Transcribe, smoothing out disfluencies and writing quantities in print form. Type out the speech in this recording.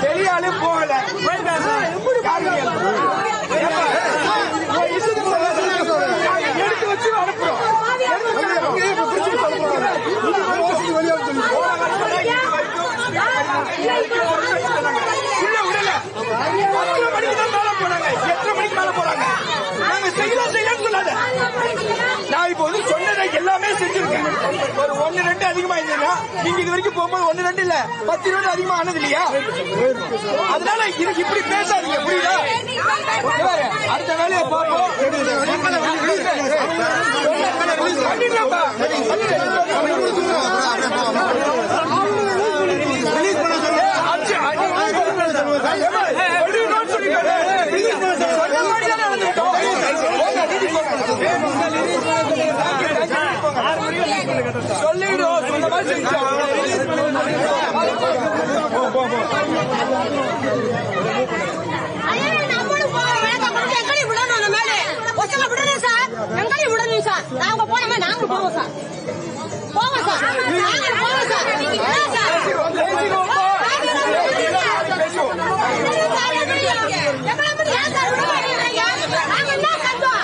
தெரியாலும் போகல எடுத்து வச்சு அனுப்புறோம். எத்தனை மணிக்கு மேல போறாங்க? நாங்க செய்யலாம் சொல்லாத. நான் இப்போ வந்து சொன்னதை எல்லாமே செஞ்சிருக்கேன். ஒரு 1-2 அதிகமா இல்லையா? நீங்க இது வரைக்கும் போகும்போது 1-2 இல்ல 10-20 அதிகமா ஆனது இல்லையா? அதனால இதுக்கு இப்படி பேசாதீங்க, புரியுதா? அடுத்த வேலையை பார்ப்போம். சொல்லிடும் சொன்ன மாதிரி விடணும் சார். நாங்க போனோமே நாங்க போவோம் சார். போவோம் சார். நாங்க போவோம் சார். எங்களை பத்தி ஏன் சார் விட மாட்டேங்கிறீங்க? நாங்க என்ன செஞ்சோம்?